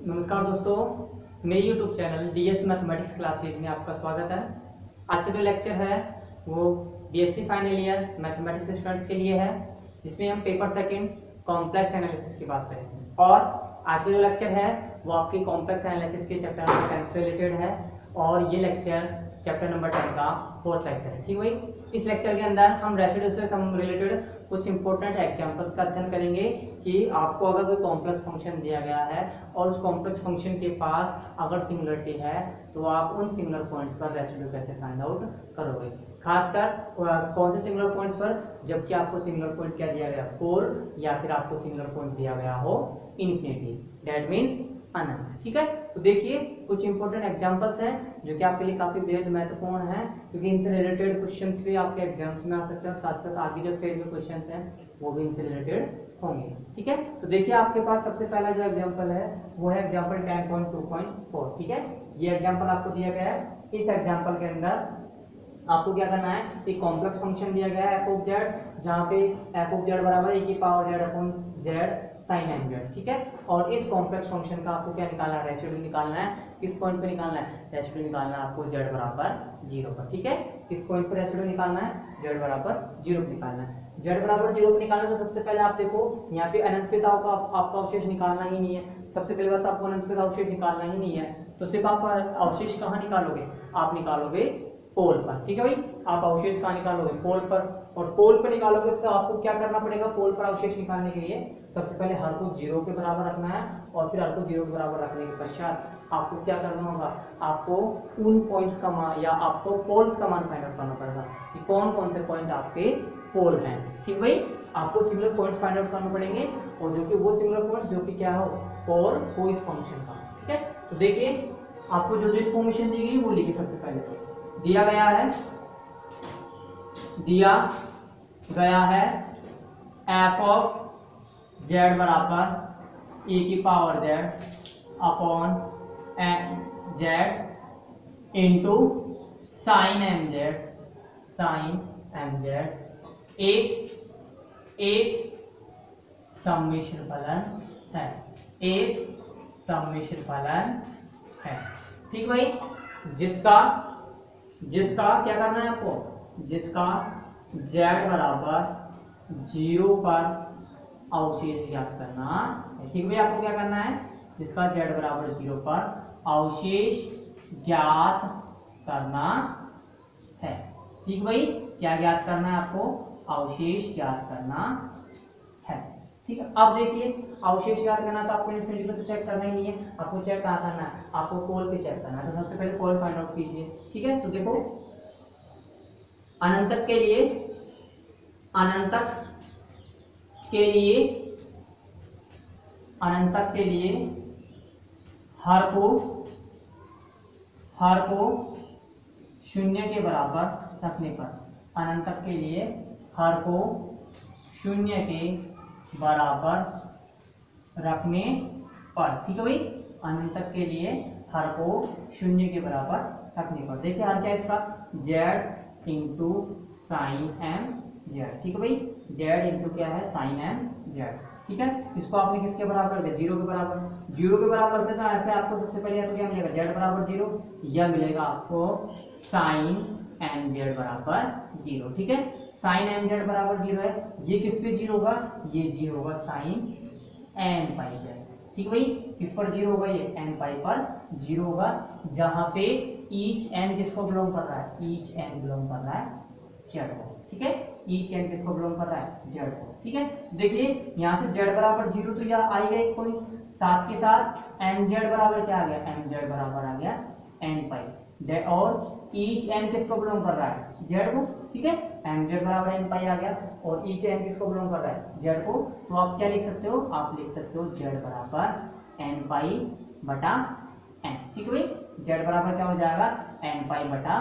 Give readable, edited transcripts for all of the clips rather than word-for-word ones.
नमस्कार दोस्तों, मेरे YouTube channel DS mathematics classes में आपका स्वागत है। आज का जो लेक्चर है वो BSc final year mathematics students के लिए है, जिसमें हम पेपर सेकंड कॉम्प्लेक्स एनालिसिस की बात करेंगे। और आज का जो लेक्चर है वो आपकी कॉम्प्लेक्स एनालिसिस के चैप्टर नंबर 10 से रिलेटेड है और ये लेक्चर चैप्टर नंबर 10 का फोर्थ लेक्चर है। ठीक भाई, इस लेक्चर के अंदर हम रेसिड्यू से रिलेटेड कुछ इंपॉर्टेंट एग्जांपल्स का अध्ययन करेंगे कि आपको अगर कोई कॉम्प्लेक्स फंक्शन दिया गया है और उस कॉम्प्लेक्स फंक्शन के पास अगर सिंगुलरिटी है तो आप उन सिंगुलर पॉइंट्स पर रेसिड्यू कैसे फाइंड आउट करोगे। खासकर कौन से सिंगुलर पॉइंट्स पर, जबकि आपको सिंगुलर पॉइंट क्या दिया गया 4 या फिर आपको सिंगुलर पॉइंट दिया गया हो इन्फिनिटी, दैट मीन्स अनंत। ठीक है, तो देखिए कुछ इंपॉर्टेंट एग्जांपल्स हैं जो कि आपके लिए काफी बेहद महत्वपूर्ण है, क्योंकि इनसे रिलेटेड क्वेश्चंस भी आपके एग्जाम्स में आ सकते हैं, साथ साथ आगे जो फेज में क्वेश्चंस हैं वो भी इनसे रिलेटेड होंगे। ठीक है, तो देखिए आपके पास सबसे पहला जो एग्जांपल है वो है एग्जांपल 10.2.4। ठीक है, ये एग्जांपल आपको दिया गया है। इस एग्जांपल के अंदर आपको क्या करना है, एक कॉम्प्लेक्स फंक्शन दिया गया है f ऑफ z, जहाँ पे f ऑफ z बराबर e की पावर z upon z sin mz। ठीक है, और इस कॉम्प्लेक्स फंक्शन का आपको क्या निकालना है, रेसिड्यू निकालना है। किस पॉइंट पे निकालना है, रेसिड्यू निकालना है आपको z बराबर 0 पर। ठीक है, किस पॉइंट पे रेसिड्यू निकालना है, z बराबर 0 पे निकालना है। z बराबर 0 पे निकालना है तो सबसे पहले आप देखो यहाँ पे अनंतता का आपका अवशेष निकालना ही नहीं है। सबसे पहले बात आपको अनंतता अवशेष निकालना ही नहीं है, तो सिर्फ आप अवशेष कहाँ निकालोगे, आप निकालोगे पोल पर। ठीक है भाई, आप अवशेष कहाँ निकालोगे, पोल पर। और पोल पर निकालोगे तो आपको क्या करना पड़ेगा, पोल पर अवशेष निकालने के लिए सबसे पहले हर को 0 के बराबर रखना है और फिर हर को 0 के बराबर रखने के पश्चात आपको क्या करना होगा, आपको उन पॉइंट्स का मान या आपको पोल्स का मान फाइंड आउट करना पड़ेगा कि कौन कौन से पॉइंट आपके पोल हैं। ठीक भाई, आपको सिंगुलर पॉइंट्स फाइंड आउट करने पड़ेंगे और जो कि वो सिंगुलर पॉइंट्स जो कि क्या हो, पोल हो इस फंक्शन का। ठीक है, तो देखिए आपको जो इन्फॉर्मेशन दी गई वो लिखी। सबसे पहले दिया गया है f ऑफ z बराबर e की पावर z upon z into sine mz एक सम्मिश्र फलन है, ठीक भाई, जिसका क्या करना है आपको, जिसका z बराबर 0 पर अवशेष ज्ञात करना है। ठीक भाई, आपको क्या करना है, जिसका z बराबर 0 पर अवशेष ज्ञात करना है। ठीक भाई, क्या ज्ञात करना है आपको, अवशेष ज्ञात करना है। ठीक है, अब देखिए अवशेष ज्ञात करना तो आपको इन्फिनिटी पे तो चेक करना ही नहीं है, आपको चेक कहाँ करना है, आपको पोल पे चेक करना है। तो सबसे पहले पोल फाइंड आउट कीजिए। ठीक है, तो देखो अनंतक के लिए हर को 0 के बराबर रखने पर, अनंतक के लिए हर को 0 के बराबर रखने पर। ठीक है भाई, अनंतक के लिए हर को 0 के बराबर रखने पर। देखिए हर क्या है इसका, z into sine M Z. ठीक है भाई, z इंटू क्या है, साइन एम जेड। ठीक है, इसको आपने किसके बराबर कर दिया, 0 के बराबर। 0 के बराबर करते तो ऐसे आपको सबसे पहले तो क्या मिलेगा, z बराबर 0 या मिलेगा आपको साइन एम जेड बराबर 0। ठीक है, साइन एम जेड बराबर 0 है, ये किस पे 0 होगा, ये 0 होगा साइन एन पाई जेड। ठीक है भाई, किस पर 0 होगा, ये एन पाई पर 0 होगा, जहां पे ईच एन किसको बिलोंग कर रहा है, ईच एन बिलोंग कर रहा है जेड को। ठीक है, ईच एन किसको बिलोंग कर रहा है, जेड को। ठीक है, देखिए यहाँ से z बराबर 0 तो यहाँ आएगा एक पॉइंट, साथ के साथ एम जेड बराबर क्या आ गया, एम जेड बराबर आ गया एन पाई, और ईच एन किसको बिलोंग कर रहा है, जेड को। ठीक है, एम जेड बराबर एन पाई आ गया और ईच एन किसको बिलोंग कर रहा है, जेड को। तो आप क्या लिख सकते हो, आप लिख सकते हो जेड बराबर एन पाई बटा एन। ठीक है भाई, जेड बराबर क्या हो जाएगा, एन पाई बटा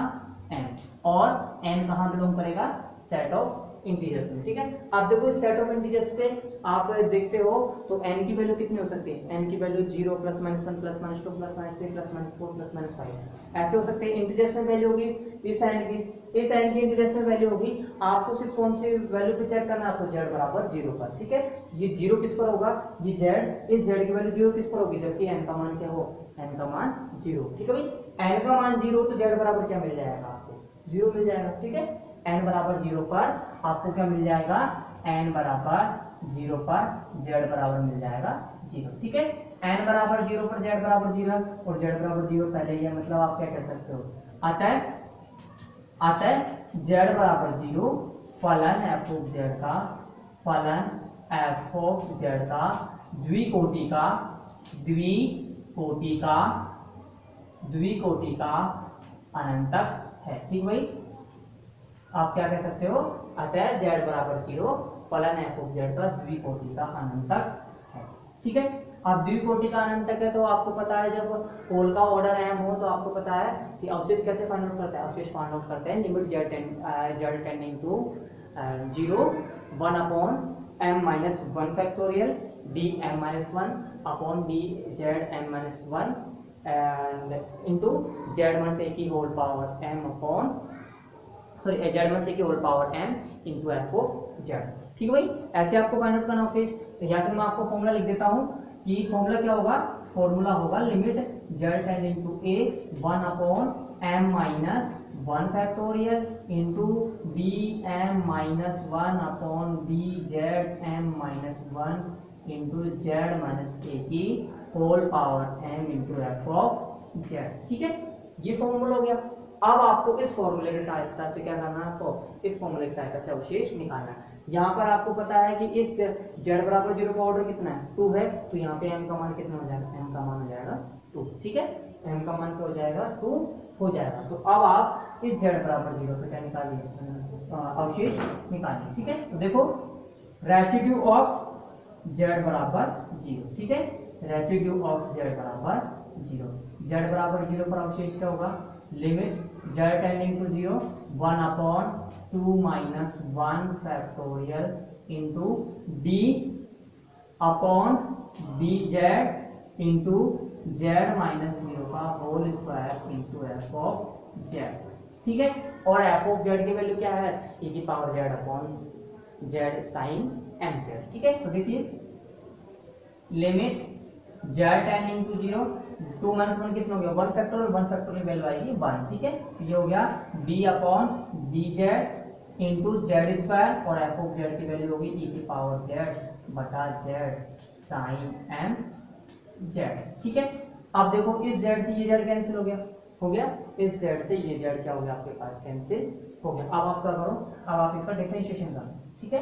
एन, और एन कहाँ बिलोंग करेगा, सेट ऑफ इंटीजर्स में, ठीक है। अब देखो इस सेट ऑफ इंटीजर्स पे आप देखते हो तो n की वैल्यू कितनी हो सकती है, n की वैल्यू 0 +-1 +-2 +-3 +-4 +-5 ऐसे हो सकते हैं। इंटीजर्स में वैल्यू होगी इस n की, इस n की इंटीजर्स में वैल्यू होगी। आपको सिर्फ कौन सी वैल्यू पे चेक करना है, आपको z बराबर 0 पर, ठीक है। ये 0 किस पर होगा, ये z, इस z की वैल्यू 0 किस पर होगी, जबकि n का मान क्या हो, n का मान 0, ठीक है भाई। n का मान 0 तो z बराबर क्या मिल जाएगा, आपको 0 मिल जाएगा, ठीक है। n बराबर 0 पर आपको क्या मिल जाएगा, n बराबर 0 पर z बराबर मिल जाएगा 0, ठीक है। n बराबर 0 पर z बराबर 0 और z बराबर 0 पहले ही है, मतलब आप क्या कर सकते हो, अतः z बराबर 0 फलन f ऑफ z का, फलन f ऑफ z का द्विकोटि का अनंतक है, ठीक भाई। आप क्या कह सकते हो, अतः z बराबर 0 फलन f ऑफ z का द्विकोटि का अनंतक है, ठीक है। अब द्विकोटि का अनंतक है तो आपको पता है जब पोल का ऑर्डर m हो तो आपको पता है कि अवशेष कैसे फाइंड आउट करते हैं, अवशेष फाइंड आउट करते हैं limit z tending to 0 1 upon m-1 factorial dm-1 upon dzm-1 and into z1 की whole power m upon z1 की whole power m into f of z, ठीक है भाई। ऐसे आपको फाइंड आउट करना अवशेष, तो या फिर मैं आपको फॉर्मूला लिख देता हूँ कि फॉर्मूला क्या होगा, फॉर्मूला होगा limit z tending to a 1 upon m-1 factorial into dm-1 upon dzm-1 into z-a की whole power m into f of z, ठीक है। ये फॉर्मूला हो गया। अब आपको इस फॉर्मूले की सहायता से क्या करना है, आपको इस फॉर्मूले की सहायता से अवशेष निकालना है। यहाँ पर आपको पता है कि इस z बराबर 0 का ऑर्डर कितना है, 2 है, तो यहाँ पे m का मान कितना हो जाएगा, m का मान हो जाएगा 2, ठीक है। m का मान क्या हो जाएगा, 2 हो जाएगा। तो अब आप इस z बराबर 0 पे क्या निकालिए, अवशेष निकालिए, ठीक है। तो देखो रेसिड्यू ऑफ z बराबर 0, ठीक है, रेसिड्यू ऑफ z बराबर 0, z बराबर 0 पर अवशेष क्या होगा, limit z tending to 0 1 upon 2 minus 1 factorial into d upon dz into z minus 0 का whole square into f of z, ठीक है। और f ऑफ z की वैल्यू क्या है, e की पावर z upon z sine mz, ठीक है। तो देखिए limit z tending to 0 2 minus 1 कितना हो गया, 1 फैक्टोरियल वैल्यू आएगी 1, ठीक है। ये हो गया d upon dz into Z square और एफ ऑफ जेड की वैल्यू होगी e की पावर z बटा z साइन m z, ठीक है। अब देखो इस z से ये z कैंसिल हो गया, इस z से ये z क्या हो गया, आपके पास कैंसिल हो गया। अब आप क्या करो, अब आप इसका डिफरेंशिएशन करो, ठीक है।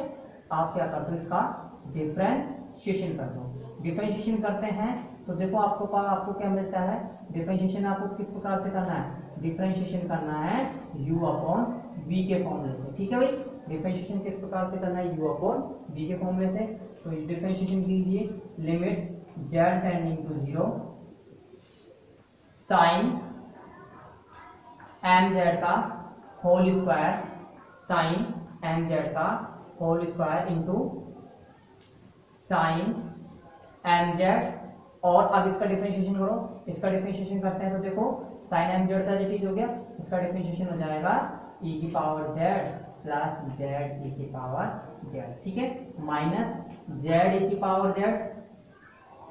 आप क्या कर दो, इसका डिफरेंशिएशन कर दो। डिफरेंशिएशन करते हैं तो देखो आपको क्या मिलता है, डिफरेंशिएशन आपको किस प्रकार से करना है, डिफरेंशिएशन करना है u अपॉन v के फॉर्मूले से, ठीक है भाई। डिफरेंशिएशन किस प्रकार से करना है, u अपॉन v के फॉर्मूले से। तो डिफरेंशिएशन कीजिए limit z tending to 0 sine mz का होल स्क्वायर, साइन mz का whole square into sine mz, और अब इसका डिफरेंशिएशन करो। इसका डिफरेंशिएशन करते हैं तो देखो साइन mz का रिपीट हो गया, इसका डिफरेंशिएशन हो जाएगा e की पावर z प्लस z e की पावर z, ठीक है, माइनस z e की पावर z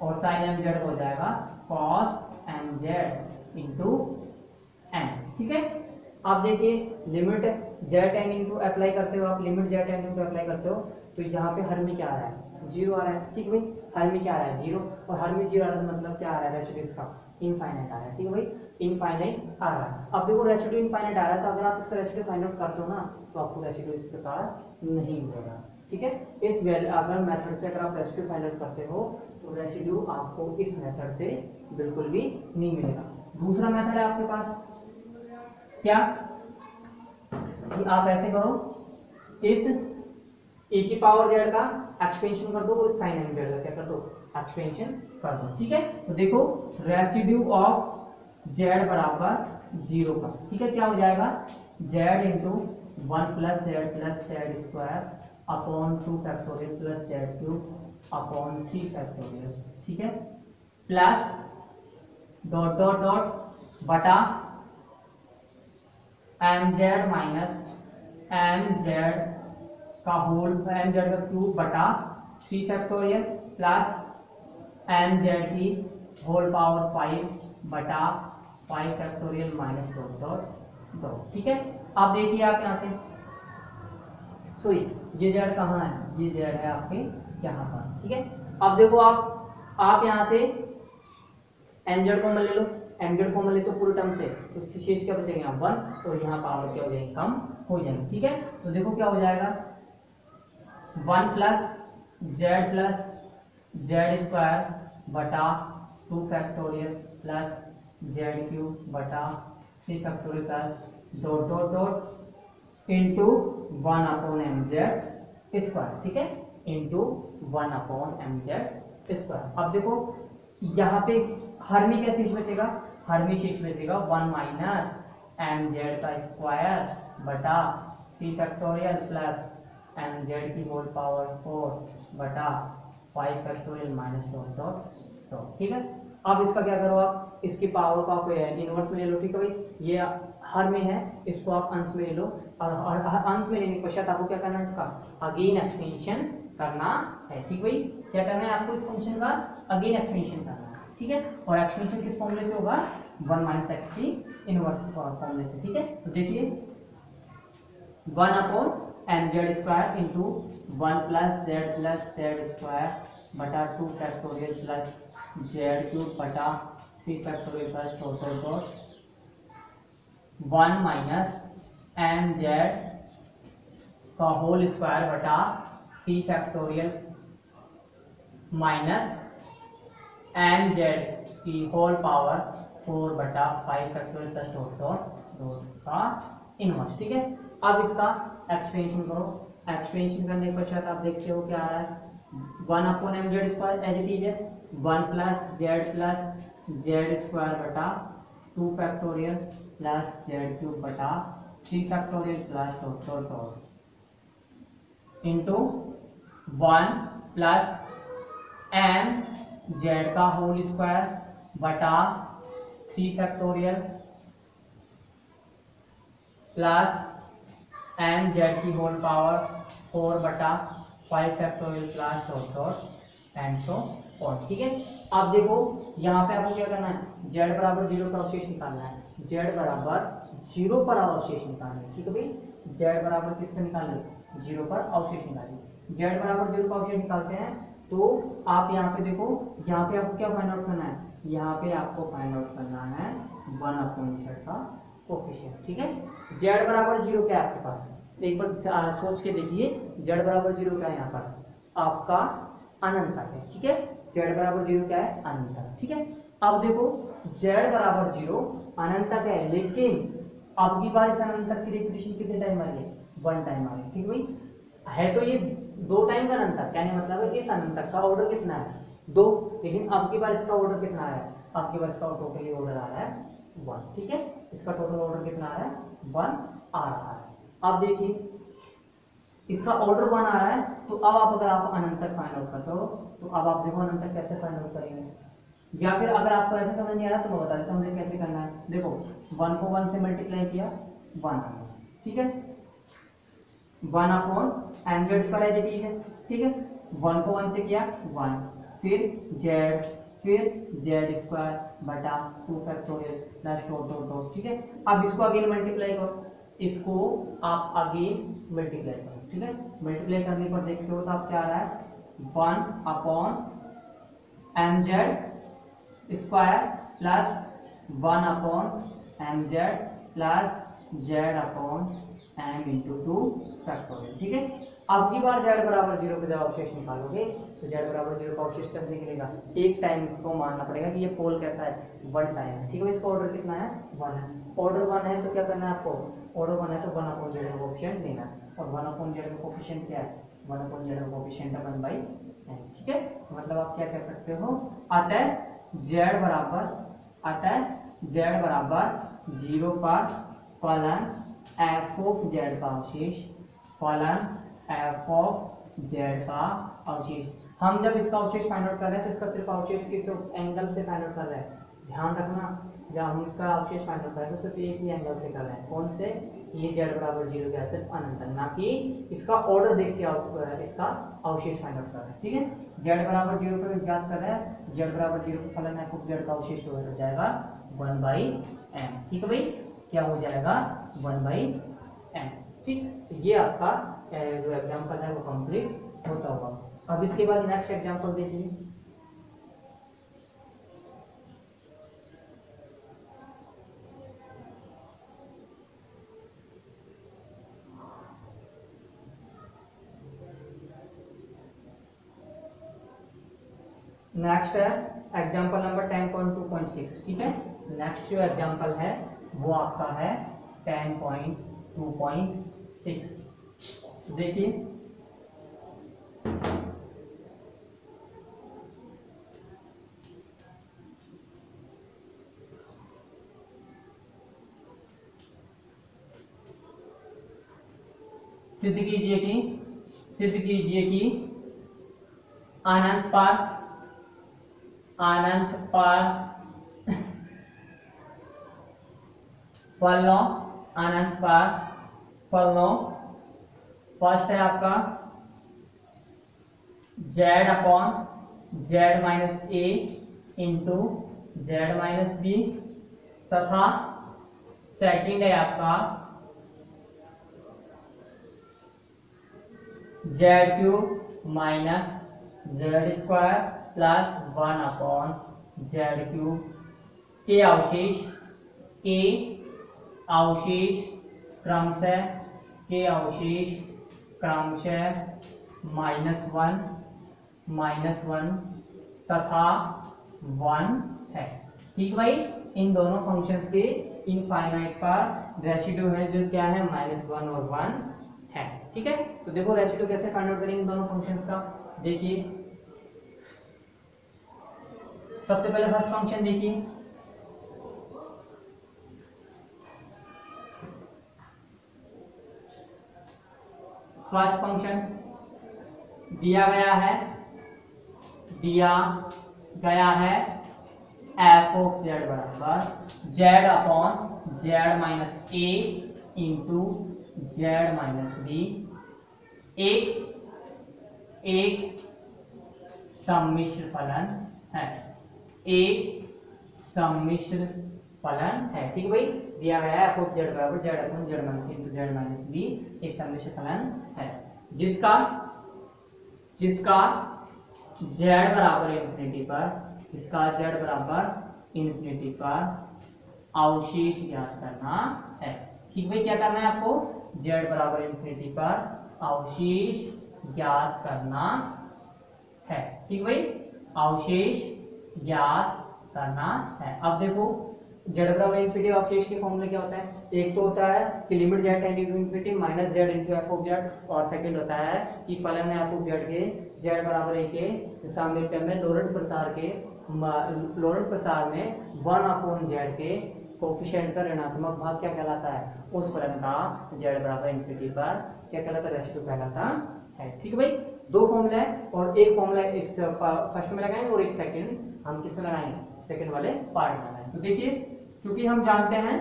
और साइन mz हो जाएगा cos mz इंटू m, ठीक है। अब देखिए limit z tending to apply करते हो, आप limit z tending to apply करते हो तो यहाँ पे हर में क्या आ रहा है, 0 आ रहा है, ठीक है भाई। हर में क्या आ रहा है, 0, और हर में 0 आ रहा है मतलब क्या आ रहा है, रेसिड्यू इसका इनफाइनाइट आ रहा है, ठीक है भाई, इनफाइनाइट आ रहा है। अब देखो रेसिड्यू इनफाइनाइट आ रहा है तो अगर आप इसका रेसिड्यू फाइंड आउट करते हो ना तो आपको रेसिड्यू इस प्रकार नहीं मिलेगा, ठीक है। इस अगर मेथड से अगर आप रेसिड्यू फाइंड आउट करते हो तो रेसिड्यू आपको इस मेथड से बिल्कुल भी नहीं मिलेगा। दूसरा मेथड है आपके पास क्या, कि आप ऐसे करो, इस e की पावर z का एक्सपेंशन कर दो और साइन m z का क्या कर दो, एक्सपेंशन कर दो, ठीक है। तो देखो रेसिड्यू ऑफ z बराबर 0 का, ठीक है, क्या हो जाएगा z into 1 plus Z square upon 2 factorial plus Z cube upon 3 factorial, ठीक है, प्लस डॉट डॉट डॉट बटा M Z minus M Z का होल एम जेड का क्यूब बटा 3 फैक्टोरियल प्लस एम जेड की होल पावर 5 बटा 5 factorial minus dot dot dot, ठीक है। आप देखिए आप यहाँ से सॉरी ये जेड कहाँ है, ये जेड है आपके यहाँ पर, ठीक है। अब देखो आप यहाँ से एम जेड कॉमन ले लो, एम जेड कॉमन ले तो पूरे टर्म से तो शेष क्या बचेगा यहाँ 1 और यहाँ पावर क्या हो जाएगी कम हो जाएगी, ठीक है। तो देखो क्या हो जाएगा 1 प्लस जेड स्क्वायर बटा 2 फैक्टोरियल प्लस जेड क्यूब बटा 3 factorial plus dot dot dot into 1 upon M Z square, ठीक है, into 1 upon M Z square. अब देखो यहाँ पे हर में क्या शेष बचेगा, हर में शेष बचेगा 1 माइनस एम जेड का स्क्वायर बटा 3 फैक्टोरियल प्लस एम जेड की होल पावर 4 बटा 5 factorial minus dot dot dot, ठीक है। अब इसका क्या करो, आप इसकी पावर का आप इनवर्स में ले लो, ठीक है भाई, ये हर में है, इसको आप अंश में ले लो और अंश में लेने के पश्चात आपको क्या करना है, इसका अगेन एक्सटेंशन करना है, ठीक भाई। क्या करना है आपको, इस फंक्शन का अगेन एक्सटेंशन करना है, ठीक है। और एक्सटेंशन किस फॉर्मूले से होगा, 1 माइनस एक्स की इनवर्स फॉर्मूले से, ठीक है। तो देखिए 1 upon M Z square into 1 plus Z square बटा 2 फैक्टोरियल प्लस जेड क्यूब बटा 3 factorial plus total dot 1 minus M Z का होल स्क्वायर बटा 3 फैक्टोरियल माइनस एम जेड की होल पावर 4 बटा 5 factorial plus dot dot dot का inverse, ठीक है। अब इसका एक्सपेंशन करो, एक्सपेंशन करने के पश्चात आप देखते हो क्या आ रहा है, 1 upon M Z square as it is है, 1 प्लस जेड स्क्वायर बटा 2 फैक्टोरियल प्लस जेड क्यूब बटा 3 factorial plus dot dot dot into 1 plus M Z का होल स्क्वायर बटा 3 फैक्टोरियल प्लस एम जेड की होल पावर 4 बटा 5 factorial plus dot dot and so on, ठीक है। अब देखो यहाँ पे आपको क्या करना है, z बराबर 0 पर अवशेष निकालना है, z बराबर 0 पर अवशेष निकालना है, ठीक है भाई। z बराबर किसका निकालना, 0 पर अवशेष निकालिए। z बराबर 0 पर अवशेष निकालते हैं तो आप यहाँ पे देखो, यहाँ पे आपको क्या फाइंड आउट करना है, यहाँ पे आपको फाइंड आउट करना है 1 अपॉन z का कोफिशिएंट, ठीक है। z बराबर 0 क्या है आपके पास, एक बार सोच के देखिए, z बराबर 0 क्या है यहाँ पर आपका अनंत है, ठीक है। z बराबर 0 क्या है, अनंत, ठीक है। अब देखो z बराबर 0 अनंत है, लेकिन अब की बार इस अनंत की रिपीटेशन कितने टाइम आ रही है, 1 टाइम आ रही है, ठीक भाई। है तो ये 2 टाइम का अनंत, कहने मतलब है इस अनंत का ऑर्डर कितना है 2, लेकिन अब की बार इसका ऑर्डर कितना है, अब की बार इसका टोटली ऑर्डर आ रहा है 1, ठीक है। इसका टोटल ऑर्डर कितना आ रहा है, 1 आ रहा है। अब देखिए इसका ऑर्डर 1 आ रहा है, तो अब आप अगर आप अनंत तक फाइंड आउट करते हो तो अब आप देखो अनंत तक कैसे फाइंड आउट करेंगे, या फिर अगर आपको ऐसे समझ नहीं आ रहा तो मैं बता देता हूँ कैसे करना है। देखो 1 को 1 से मल्टीप्लाई किया 1, ठीक है, 1 upon M Z square as it is है, ठीक है। 1 को 1 से किया 1, फिर जेड स्क्वायर बटा 2 factorial plus dot dot dot, ठीक है। अब इसको अगेन मल्टीप्लाई करो, इसको आप अगेन मल्टीप्लाई करो, ठीक है। मल्टीप्लाई करने पर देखते हो तो आप क्या आ रहा है, 1 upon M Z square plus 1 upon M Z plus Z upon M into 2 factorial, ठीक है। अब की बार z बराबर 0 का जब अवशेष निकालोगे तो z बराबर 0 का अवशेष कैसे निकलेगा, एक टाइम को मानना पड़ेगा कि ये पोल कैसा है, 1 टाइम है, ठीक है। इसका ऑर्डर कितना है, 1 है। ऑर्डर 1 है तो क्या करना है आपको, ऑर्डर 1 है तो 1 अपॉन जेड का कोफिशिएंट लेना है, और 1 अपॉन जेड का कोफिशिएंट क्या है, 1 अपॉन जेड का कोफिशिएंट है 1/n, ठीक है। मतलब आप क्या कह सकते हो, अतः z बराबर 0 पर फलन एफ ऑफ जेड का अवशेष फलन एफ ऑफ जेड का अवशेष। हम जब इसका अवशेष फाइंड आउट कर रहे हैं तो इसका सिर्फ अवशेष किस एंगल से फाइंड आउट कर रहे हैं, ध्यान रखना। जब हम इसका अवशेष फाइंड आउट कर रहे हैं तो सिर्फ एक ही एंगल से कर रहे हैं, कौन से, ये जेड बराबर 0 के सिर्फ अनंत, ना कि इसका ऑर्डर देख के इसका अवशेष फाइंड आउट कर रहे हैं। ठीक है, जेड बराबर 0 पर ज्ञात कर रहे हैं, जेड बराबर 0 पर फलन एफ ऑफ जेड का अवशेष हो जाएगा 1/m। ठीक है भाई, क्या हो जाएगा 1/m। ठीक, ये आपका जो एग्जाम्पल है वो कंप्लीट होता होगा। अब इसके बाद नेक्स्ट एग्जाम्पल देखिए। नेक्स्ट है एग्जाम्पल नंबर 10.2.6। ठीक है, नेक्स्ट जो एग्जाम्पल है वो आपका है 10.2.6। देखिए, सिद्ध कीजिए कि अनंत पर फलनों फर्स्ट है आपका z अपॉन z माइनस ए इंटू जेड माइनस बी, तथा सेकंड है आपका Z cube minus Z square plus 1 upon Z cube के अवशेष क्रमशः -1 तथा 1 है। ठीक भाई, इन दोनों फंक्शंस के इनफाइनाइट पर रेसिड्यू है जो क्या है -1 और 1 है। ठीक है, तो देखो रेसिड्यू कैसे फाइंड आउट करेंगे दोनों फंक्शंस का। देखिए, सबसे पहले फर्स्ट फंक्शन देखिए, फर्स्ट फंक्शन दिया गया है एफ ऑफ जेड बराबर जेड अपॉन जेड माइनस ए इंटू जेड माइनस बी, एक सम्मिश्र फलन है। ठीक है भाई, दिया गया है एफ ऑफ जेड बराबर Z upon Z minus into Z minus B, एक सम्मिश्र फलन है जिसका जेड बराबर इन्फिनिटी पर अवशेष ज्ञात करना है। ठीक भाई, क्या करना है आपको, जेड बराबर इन्फिनिटी पर अवशेष ज्ञात करना है। ठीक भाई, अवशेष ज्ञात करना है। अब देखो, जेड बराबर इन्फिनिटी अवशेष के फॉर्मूले क्या होता है, एक तो होता है कि limit Z tending to infinity minus Z into F of Z, और सेकंड होता है कि फलन एफ ऑफ जेड के जेड बराबर ए के सामने में लोरेंट प्रसार में 1 अपॉन जेड के कोफिशिएंट का ऋणात्मक भाग क्या कहलाता है, उस फलन का जेड बराबर इन्फिनिटी पर क्या कहलाता है, रेसिड्यू कहलाता है। ठीक है भाई, दो फॉर्मूला है और एक फॉर्मूला इस फर्स्ट में लगाएंगे और एक सेकंड हम किस में लगाएंगे, सेकंड वाले पार्ट में लगाएंगे। तो देखिए, चूंकि हम जानते हैं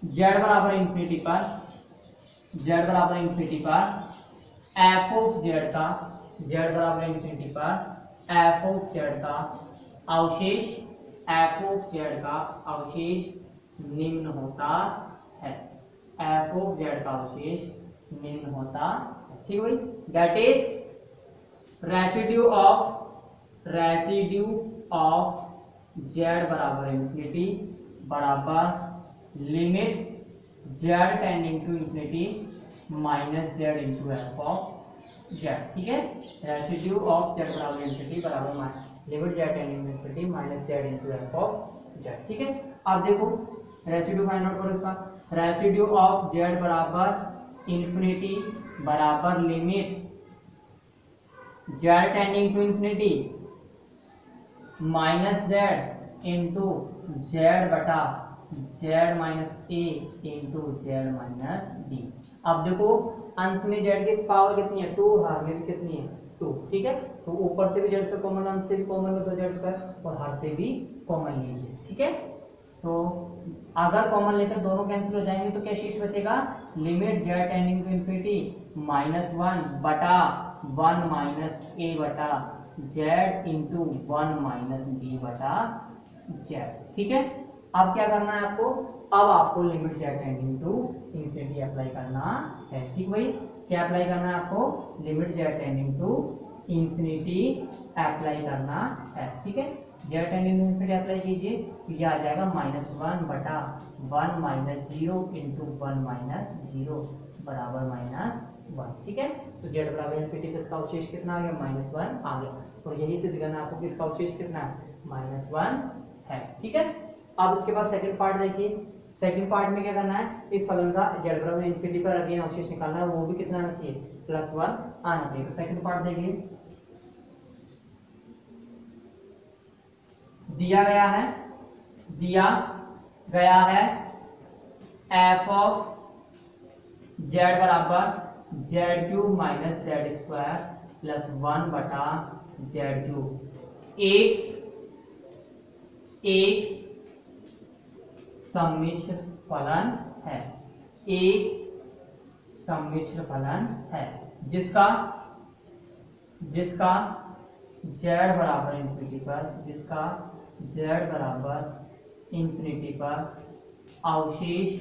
जेड बराबर इन्फिनिटी पर एफ ऑफ जेड का अवशेष निम्न होता है, ठीक है भाई, that is residue of Z बराबर इन्फिनिटी बराबर limit Z tending to infinity minus Z into F of Z. ठीक है, रेसिड्यू ऑफ जेड बराबर इन्फिनिटी बराबर limit Z tending to infinity minus Z into F of Z. ठीक है, अब देखो रेसिड्यू फाइंड आउट करो इसका, रेसिड्यू ऑफ जेड बराबर इन्फिनिटी बराबर limit Z tending to infinity minus Z into Z बटा जेड माइनस ए इंटू जेड माइनस बी। अब देखो अंश में जेड की पावर कितनी है 2, हर में भी कितनी है 2, ठीक है। तो ऊपर से भी जेड से कॉमन, अंश से भी कॉमन में 2z² और हर से भी कॉमन लीजिए, ठीक है। तो अगर कॉमन लेकर दोनों कैंसिल हो जाएंगे तो क्या शेष बचेगा, limit Z tending to infinity -1 बटा 1 माइनस ए बटा जेड इंटू 1 माइनस बी बटा जेड, ठीक है। अब क्या करना है आपको, अब आपको limit Z tending to infinity apply करना है, ठीक भाई। क्या अप्लाई करना है आपको, limit Z tending to infinity apply करना है, ठीक है। Z tending to infinity apply कीजिए तो यह आ जाएगा -1 बटा 1 माइनस 0 इंटू 1 माइनस 0 बराबर -1, ठीक है। तो जेड बराबर इन्फिनिटी का इसका अवशेष कितना आ गया, -1 आ गया। और यही सिद्ध करना आपको कि इसका अवशेष कितना है, -1 है, ठीक है। अब इसके बाद सेकंड पार्ट देखिए। सेकंड पार्ट में क्या करना है, इस फलन का जेड बराबर इन्फिनिटी पर अगेन अवशेष निकालना है, वो भी कितना आना चाहिए, +1 आना चाहिए। तो सेकंड पार्ट देखिए, दिया गया है f ऑफ जेड बराबर Z cube minus Z square plus 1 बटा जेड क्यूब एक सम्मिश्र फलन है, एक सम्मिश्र फलन है जिसका जेड बराबर इन्फिनिटी पर अवशेष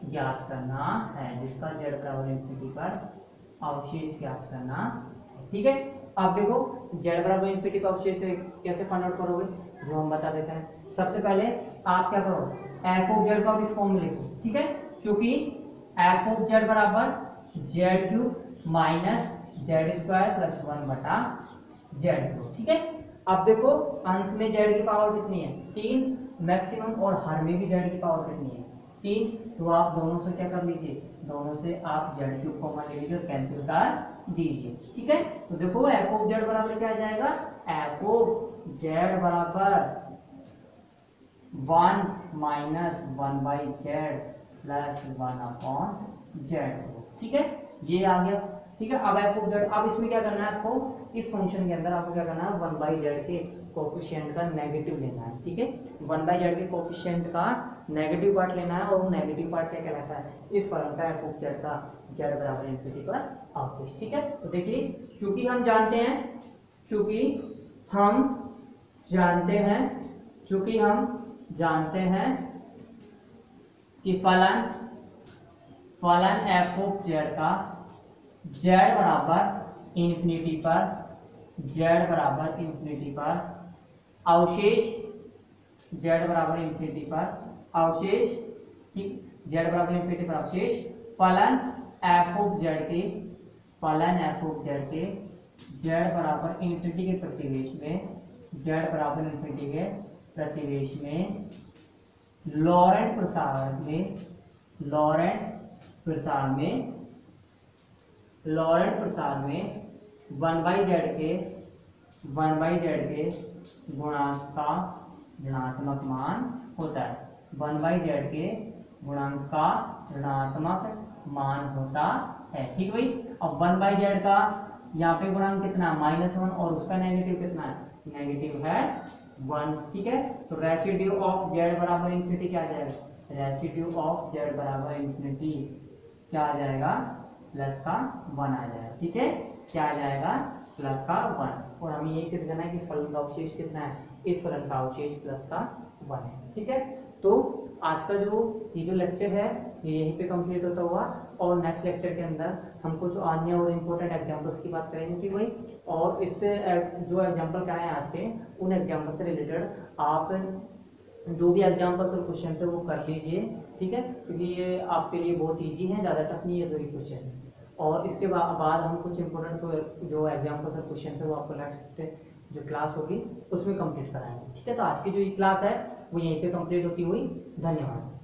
ज्ञात करना है, जिसका जेड बराबर इन्फिनिटी पर अवशेष ज्ञात करना है, ठीक है। अब देखो जेड बराबर इन्फिनिटी पर अवशेष कैसे फाइंड आउट करोगे, जो हम बता देते हैं। सबसे पहले आप क्या करो, एफ ऑफ जेड को इस फॉर्म में लिखो, ठीक है। क्योंकि एफ ऑफ जेड बराबर Z cube minus Z square plus 1 बटा जेड क्यूब, ठीक है। अब देखो अंश में जेड की पावर कितनी है 3 मैक्सिमम, और हर में भी जेड की पावर कितनी है 3। तो आप दोनों से क्या कर लीजिए, दोनों से आप जेड क्यूब कॉमन ले लीजिए और कैंसिल कर दीजिए, ठीक है। तो देखो एफ ऑफ जेड बराबर क्या आ जाएगा, एफ ऑफ जेड बराबर 1 minus 1 by Z plus 1 upon Z, ठीक है। ये आ गया, ठीक है। अब एफ ऑफ जेड, अब इसमें क्या करना है आपको, इस फंक्शन के अंदर आपको क्या करना है, 1 बाई जेड के कोफिशिएंट का नेगेटिव लेना है, ठीक है। 1 बाई जेड के कोफिशिएंट का नेगेटिव पार्ट लेना है, और वो नेगेटिव पार्ट क्या कहलाता है, इस फलन का एफ ऑफ जेड का जेड बराबर इन्फिनिटी पर अवशेष, ठीक है। तो देखिए चूंकि हम जानते हैं कि फलन एफ ऑफ जेड का जेड बराबर इन्फिनिटी पर अवशेष, जेड बराबर इन्फिनिटी पर अवशेष, फलन एफ ऑफ जेड के जेड बराबर इन्फिनिटी के प्रतिवेश में लॉरेंट प्रसार में 1 बाई जेड के गुणांक का ऋणात्मक मान होता है, 1 बाई जेड के गुणांक का ऋणात्मक मान होता है, ठीक भाई। अब 1 बाई जेड का यहाँ पे गुणांक कितना -1, और उसका नेगेटिव कितना है, नेगेटिव है 1, ठीक है। तो रेसिड्यू ऑफ जेड बराबर इन्फिनिटी क्या आ जाएगा, रेसिड्यू ऑफ जेड बराबर इन्फिनिटी क्या आ जाएगा, +1 आ जाएगा, ठीक है। क्या आ जाएगा, +1। और हमें यही सिद्ध करना है कि इस फलन का अवशेष कितना है, इस फलन का अवशेष +1 है, ठीक है। तो आज का ये जो लेक्चर है ये यहीं पे कंप्लीट होता हुआ, और नेक्स्ट लेक्चर के अंदर हम कुछ अन्य और इम्पोर्टेंट एग्जांपल्स की बात करेंगे, ठीक भाई। और इससे जो एग्जांपल कराए हैं आज के, उन एग्जांपल से रिलेटेड आप जो भी एग्जांपल्स और क्वेश्चन है वो कर लीजिए, ठीक है। क्योंकि ये आपके लिए बहुत ईजी है, ज़्यादा टफ नहीं है जो ये क्वेश्चन। और इसके बाद हम कुछ इंपॉर्टेंट जो एग्जांपल्स और क्वेश्चन है वो आपको नेक्स्ट जो क्लास होगी उसमें कंप्लीट कराएंगे, ठीक है। तो आज की जो ये क्लास है वो यहीं पे कंप्लीट होती हुई, धन्यवाद।